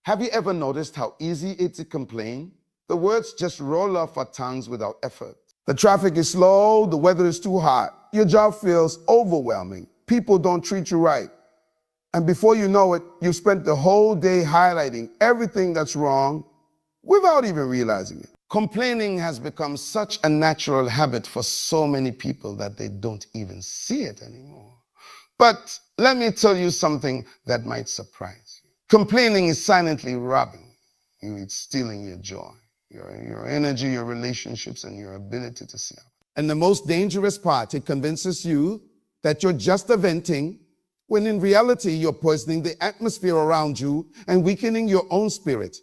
Have you ever noticed how easy it's to complain? The words just roll off our tongues without effort. The traffic is slow, the weather is too hot, your job feels overwhelming, people don't treat you right. And before you know it, you've spent the whole day highlighting everything that's wrong without even realizing it. Complaining has become such a natural habit for so many people that they don't even see it anymore. But let me tell you something that might surprise you. Complaining is silently robbing you. It's stealing your joy, your energy, your relationships, and your ability to see out. And the most dangerous part, it convinces you that you're just venting, when in reality you're poisoning the atmosphere around you and weakening your own spirit.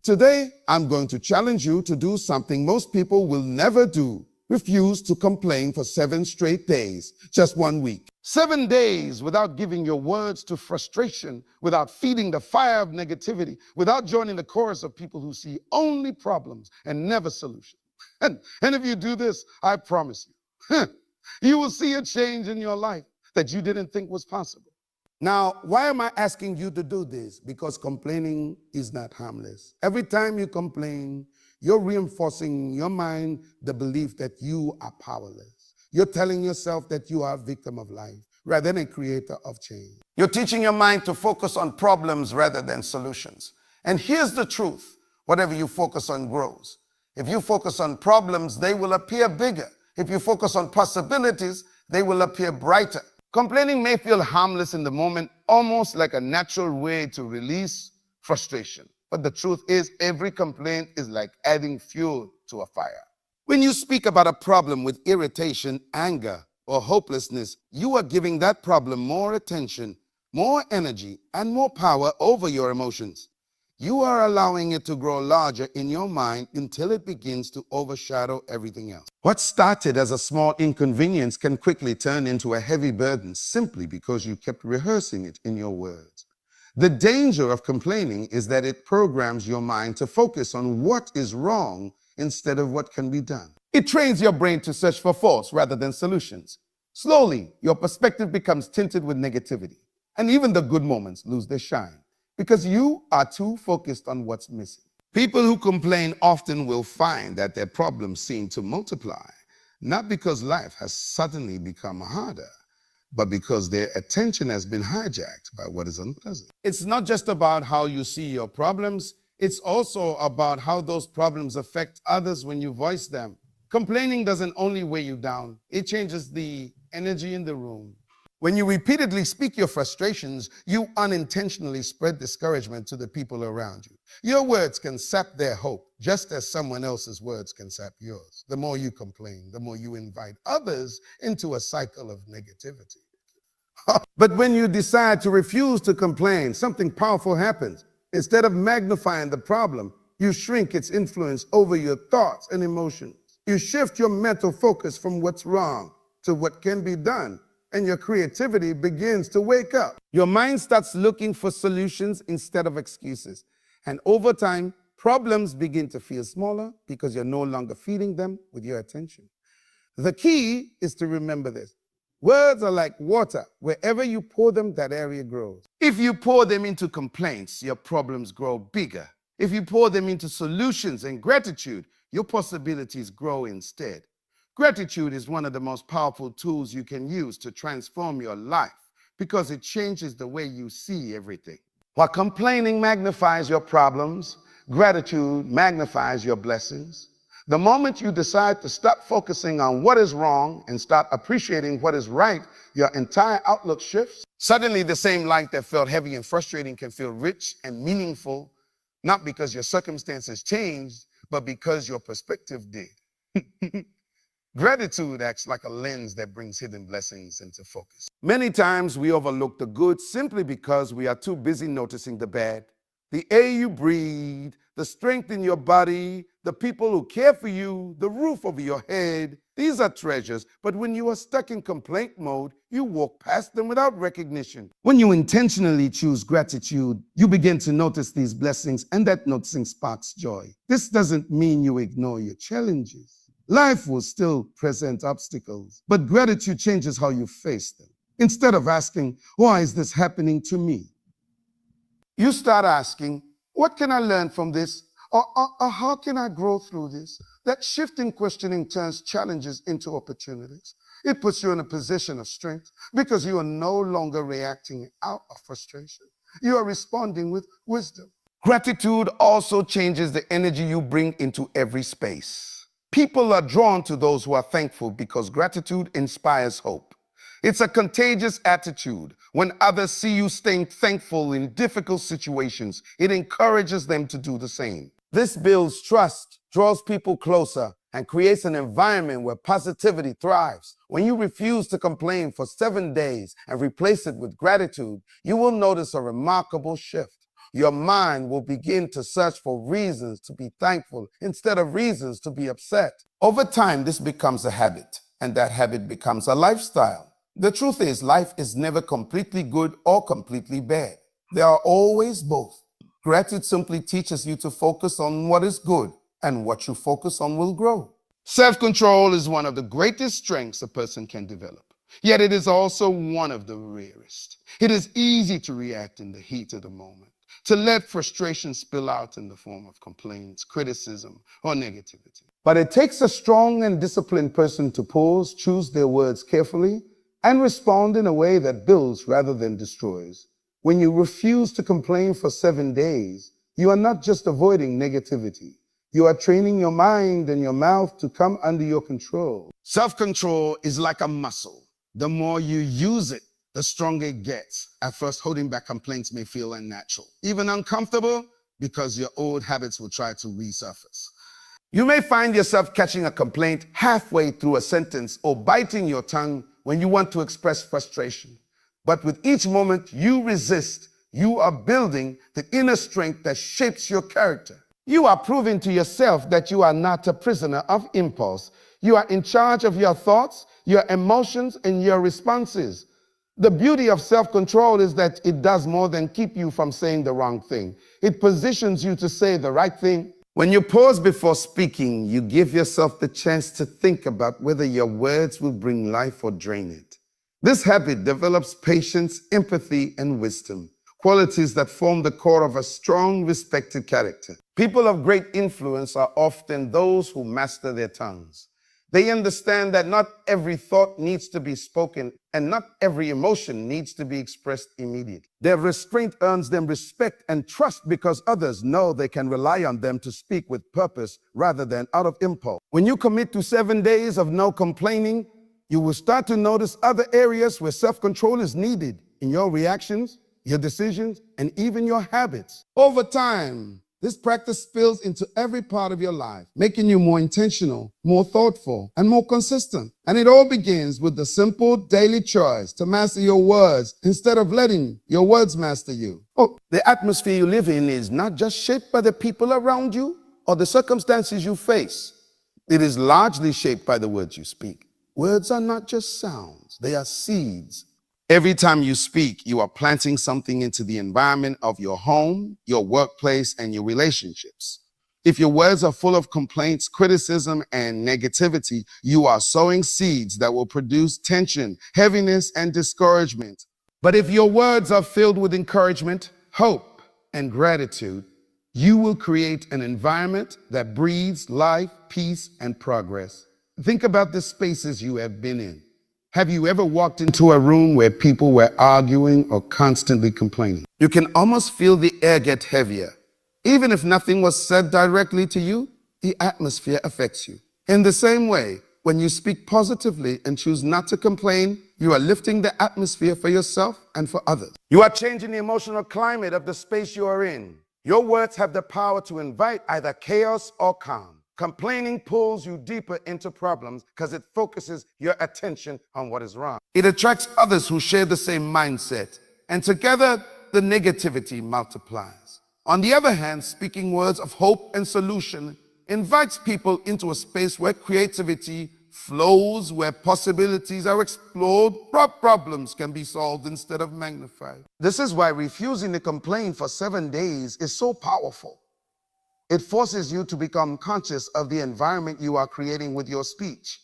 Today, I'm going to challenge you to do something most people will never do. Refuse to complain for 7 straight days, just 1 week. 7 days without giving your words to frustration, without feeding the fire of negativity, without joining the chorus of people who see only problems and never solutions. And if you do this, I promise you, you will see a change in your life that you didn't think was possible. Now, why am I asking you to do this? Because complaining is not harmless. Every time you complain, you're reinforcing in your mind the belief that you are powerless. You're telling yourself that you are a victim of life rather than a creator of change. You're teaching your mind to focus on problems rather than solutions. And here's the truth. Whatever you focus on grows. If you focus on problems, they will appear bigger. If you focus on possibilities, they will appear brighter. Complaining may feel harmless in the moment, almost like a natural way to release frustration. But the truth is, every complaint is like adding fuel to a fire. When you speak about a problem with irritation, anger, or hopelessness, you are giving that problem more attention, more energy, and more power over your emotions. You are allowing it to grow larger in your mind until it begins to overshadow everything else. What started as a small inconvenience can quickly turn into a heavy burden simply because you kept rehearsing it in your words. The danger of complaining is that it programs your mind to focus on what is wrong instead of what can be done. It trains your brain to search for faults rather than solutions. Slowly, your perspective becomes tinted with negativity, and even the good moments lose their shine, because you are too focused on what's missing. People who complain often will find that their problems seem to multiply, not because life has suddenly become harder, but because their attention has been hijacked by what is unpleasant. It's not just about how you see your problems, it's also about how those problems affect others when you voice them. Complaining doesn't only weigh you down, it changes the energy in the room. When you repeatedly speak your frustrations, you unintentionally spread discouragement to the people around you. Your words can sap their hope, just as someone else's words can sap yours. The more you complain, the more you invite others into a cycle of negativity. But when you decide to refuse to complain, something powerful happens. Instead of magnifying the problem, you shrink its influence over your thoughts and emotions. You shift your mental focus from what's wrong to what can be done, and your creativity begins to wake up. Your mind starts looking for solutions instead of excuses. And over time, problems begin to feel smaller because you're no longer feeding them with your attention. The key is to remember this. Words are like water. Wherever you pour them, that area grows. If you pour them into complaints, your problems grow bigger. If you pour them into solutions and gratitude, your possibilities grow instead. Gratitude is one of the most powerful tools you can use to transform your life because it changes the way you see everything. While complaining magnifies your problems, gratitude magnifies your blessings. The moment you decide to stop focusing on what is wrong and start appreciating what is right, your entire outlook shifts. Suddenly, the same life that felt heavy and frustrating can feel rich and meaningful, not because your circumstances changed, but because your perspective did. Gratitude acts like a lens that brings hidden blessings into focus. Many times we overlook the good simply because we are too busy noticing the bad. The air you breathe, the strength in your body, the people who care for you, the roof over your head, these are treasures. But when you are stuck in complaint mode, you walk past them without recognition. When you intentionally choose gratitude, you begin to notice these blessings, and that noticing sparks joy. This doesn't mean you ignore your challenges. Life will still present obstacles, but gratitude changes how you face them. Instead of asking, why is this happening to me? You start asking, What can I learn from this? Or how can I grow through this? That shift in questioning turns challenges into opportunities. It puts you in a position of strength because you are no longer reacting out of frustration. You are responding with wisdom. Gratitude also changes the energy you bring into every space. People are drawn to those who are thankful because gratitude inspires hope. It's a contagious attitude. When others see you staying thankful in difficult situations, it encourages them to do the same. This builds trust, draws people closer, and creates an environment where positivity thrives. When you refuse to complain for 7 days and replace it with gratitude, you will notice a remarkable shift. Your mind will begin to search for reasons to be thankful instead of reasons to be upset. Over time, this becomes a habit, and that habit becomes a lifestyle. The truth is, life is never completely good or completely bad. There are always both. Gratitude simply teaches you to focus on what is good, and what you focus on will grow. Self-control is one of the greatest strengths a person can develop, yet it is also one of the rarest. It is easy to react in the heat of the moment, to let frustration spill out in the form of complaints, criticism, or negativity. But it takes a strong and disciplined person to pause, choose their words carefully, and respond in a way that builds rather than destroys. When you refuse to complain for 7 days, you are not just avoiding negativity. You are training your mind and your mouth to come under your control. Self-control is like a muscle. The more you use it, the stronger it gets. At first, holding back complaints may feel unnatural, even uncomfortable, because your old habits will try to resurface. You may find yourself catching a complaint halfway through a sentence or biting your tongue when you want to express frustration. But with each moment you resist, you are building the inner strength that shapes your character. You are proving to yourself that you are not a prisoner of impulse. You are in charge of your thoughts, your emotions, and your responses. The beauty of self-control is that it does more than keep you from saying the wrong thing. It positions you to say the right thing. When you pause before speaking, you give yourself the chance to think about whether your words will bring life or drain it. This habit develops patience, empathy, and wisdom, qualities that form the core of a strong, respected character. People of great influence are often those who master their tongues. They understand that not every thought needs to be spoken and not every emotion needs to be expressed immediately. Their restraint earns them respect and trust because others know they can rely on them to speak with purpose rather than out of impulse. When you commit to 7 days of no complaining, you will start to notice other areas where self-control is needed in your reactions, your decisions, and even your habits. Over time, this practice spills into every part of your life, making you more intentional, more thoughtful, and more consistent. And it all begins with the simple daily choice to master your words instead of letting your words master you. The atmosphere you live in is not just shaped by the people around you or the circumstances you face. It is largely shaped by the words you speak. Words are not just sounds, they are seeds. Every time you speak, you are planting something into the environment of your home, your workplace, and your relationships. If your words are full of complaints, criticism, and negativity, you are sowing seeds that will produce tension, heaviness, and discouragement. But if your words are filled with encouragement, hope, and gratitude, you will create an environment that breathes life, peace, and progress. Think about the spaces you have been in. Have you ever walked into a room where people were arguing or constantly complaining? You can almost feel the air get heavier. Even if nothing was said directly to you, the atmosphere affects you. In the same way, when you speak positively and choose not to complain, you are lifting the atmosphere for yourself and for others. You are changing the emotional climate of the space you are in. Your words have the power to invite either chaos or calm. Complaining pulls you deeper into problems because it focuses your attention on what is wrong. It attracts others who share the same mindset, and together the negativity multiplies. On the other hand, speaking words of hope and solution invites people into a space where creativity flows, where possibilities are explored, where problems can be solved instead of magnified. This is why refusing to complain for 7 days is so powerful. It forces you to become conscious of the environment you are creating with your speech.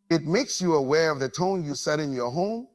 It makes you aware of the tone you set in your home,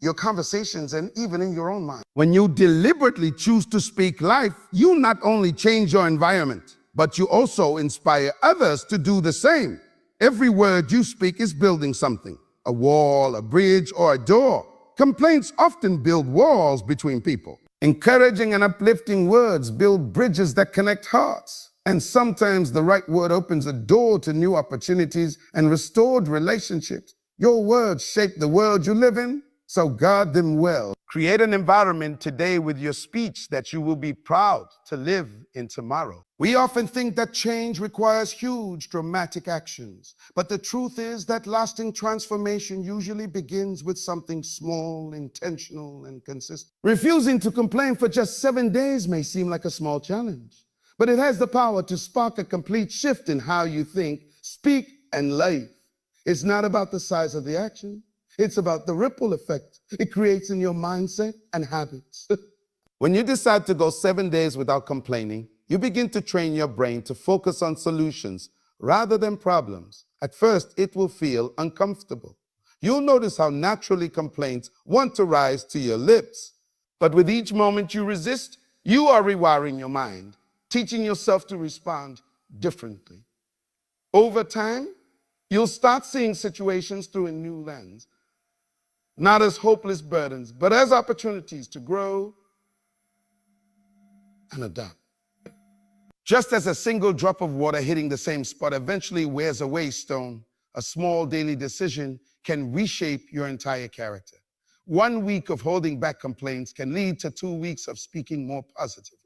your conversations, and even in your own mind. When you deliberately choose to speak life, you not only change your environment, but you also inspire others to do the same. Every word you speak is building something, a wall, a bridge, or a door. Complaints often build walls between people. Encouraging and uplifting words build bridges that connect hearts. And sometimes the right word opens a door to new opportunities and restored relationships. Your words shape the world you live in, so guard them well. Create an environment today with your speech that you will be proud to live in tomorrow. We often think that change requires huge, dramatic actions. But the truth is that lasting transformation usually begins with something small, intentional, and consistent. Refusing to complain for just 7 days may seem like a small challenge, but it has the power to spark a complete shift in how you think, speak, and live. It's not about the size of the action. It's about the ripple effect it creates in your mindset and habits. When you decide to go 7 days without complaining, you begin to train your brain to focus on solutions rather than problems. At first, it will feel uncomfortable. You'll notice how naturally complaints want to rise to your lips. But with each moment you resist, you are rewiring your mind, teaching yourself to respond differently. Over time, you'll start seeing situations through a new lens, not as hopeless burdens, but as opportunities to grow and adapt. Just as a single drop of water hitting the same spot eventually wears away a stone, a small daily decision can reshape your entire character. 1 week of holding back complaints can lead to 2 weeks of speaking more positively.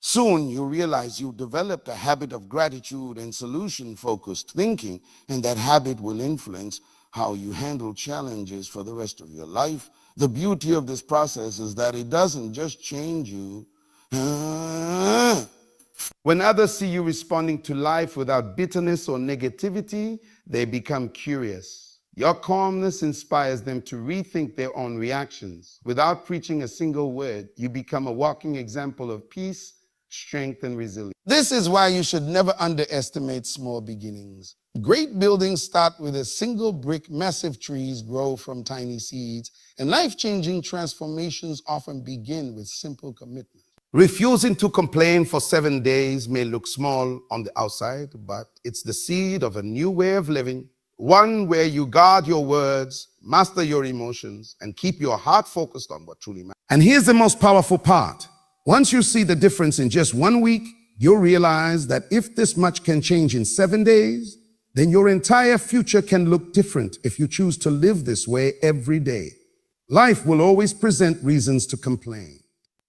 Soon you realize you developed a habit of gratitude and solution-focused thinking, and that habit will influence how you handle challenges for the rest of your life. The beauty of this process is that it doesn't just change you. When others see you responding to life without bitterness or negativity, they become curious. Your calmness inspires them to rethink their own reactions. Without preaching a single word, you become a walking example of peace, strength, and resilience. This is why you should never underestimate small beginnings. Great buildings start with a single brick, massive trees grow from tiny seeds, and life-changing transformations often begin with simple commitment. Refusing to complain for 7 days may look small on the outside, but it's the seed of a new way of living, one where you guard your words, master your emotions, and keep your heart focused on what truly matters. And here's the most powerful part. Once you see the difference in just 1 week, you'll realize that if this much can change in 7 days, then your entire future can look different if you choose to live this way every day. Life will always present reasons to complain.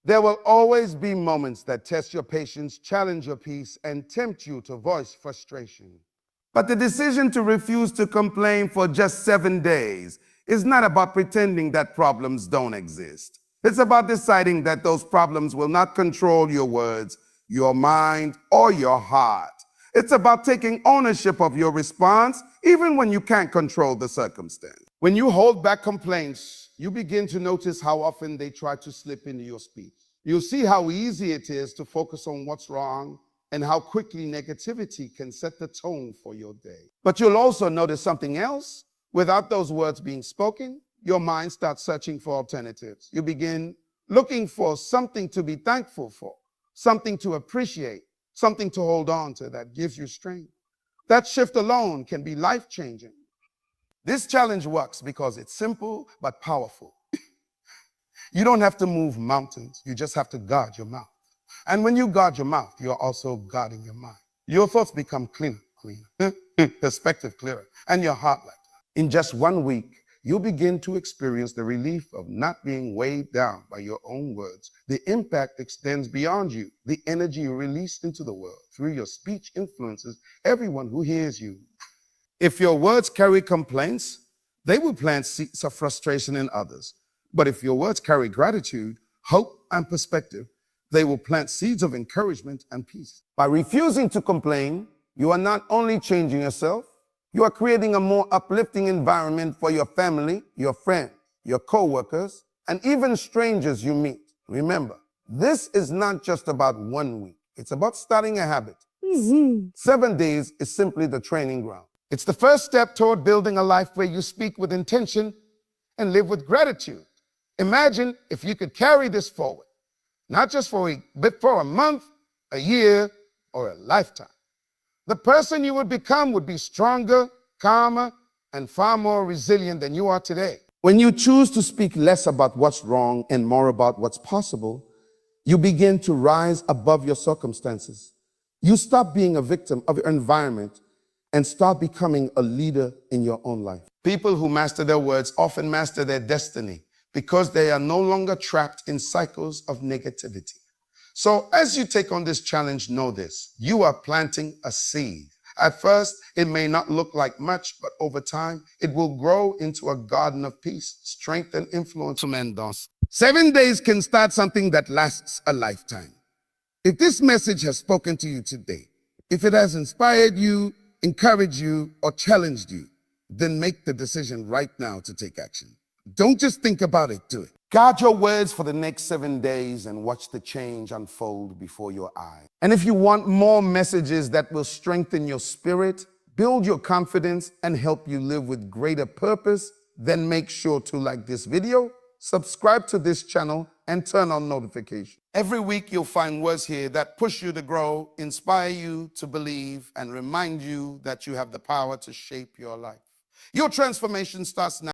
There will always be moments that test your patience, challenge your peace, and tempt you to voice frustration. But the decision to refuse to complain for just 7 days is not about pretending that problems don't exist. It's about deciding that those problems will not control your words, your mind, or your heart. It's about taking ownership of your response, even when you can't control the circumstance. When you hold back complaints, you begin to notice how often they try to slip into your speech. You'll see how easy it is to focus on what's wrong and how quickly negativity can set the tone for your day. But you'll also notice something else. Without those words being spoken, your mind starts searching for alternatives. You begin looking for something to be thankful for, something to appreciate, something to hold on to that gives you strength. That shift alone can be life-changing. This challenge works because it's simple but powerful. You don't have to move mountains. You just have to guard your mouth. And when you guard your mouth, you're also guarding your mind. Your thoughts become cleaner, perspective clearer, and your heart lighter. In just 1 week, you'll begin to experience the relief of not being weighed down by your own words. The impact extends beyond you. The energy you release into the world through your speech influences everyone who hears you. If your words carry complaints, they will plant seeds of frustration in others. But if your words carry gratitude, hope, and perspective, they will plant seeds of encouragement and peace. By refusing to complain, you are not only changing yourself, you are creating a more uplifting environment for your family, your friends, your co-workers, and even strangers you meet. Remember, this is not just about 1 week. It's about starting a habit. 7 days is simply the training ground. It's the first step toward building a life where you speak with intention and live with gratitude. Imagine if you could carry this forward, not just for a week, but for a month, a year, or a lifetime. The person you would become would be stronger, calmer, and far more resilient than you are today. When you choose to speak less about what's wrong and more about what's possible, you begin to rise above your circumstances. You stop being a victim of your environment and start becoming a leader in your own life. People who master their words often master their destiny because they are no longer trapped in cycles of negativity. So as you take on this challenge, know this: you are planting a seed. At first, it may not look like much, but over time, it will grow into a garden of peace, strength, and influence. 7 days can start something that lasts a lifetime. If this message has spoken to you today, if it has inspired you, encouraged you, or challenged you, then make the decision right now to take action. Don't just think about it, do it. Guard your words for the next 7 days and watch the change unfold before your eyes. And if you want more messages that will strengthen your spirit, build your confidence, and help you live with greater purpose, then make sure to like this video, subscribe to this channel, and turn on notifications. Every week you'll find words here that push you to grow, inspire you to believe, and remind you that you have the power to shape your life. Your transformation starts now.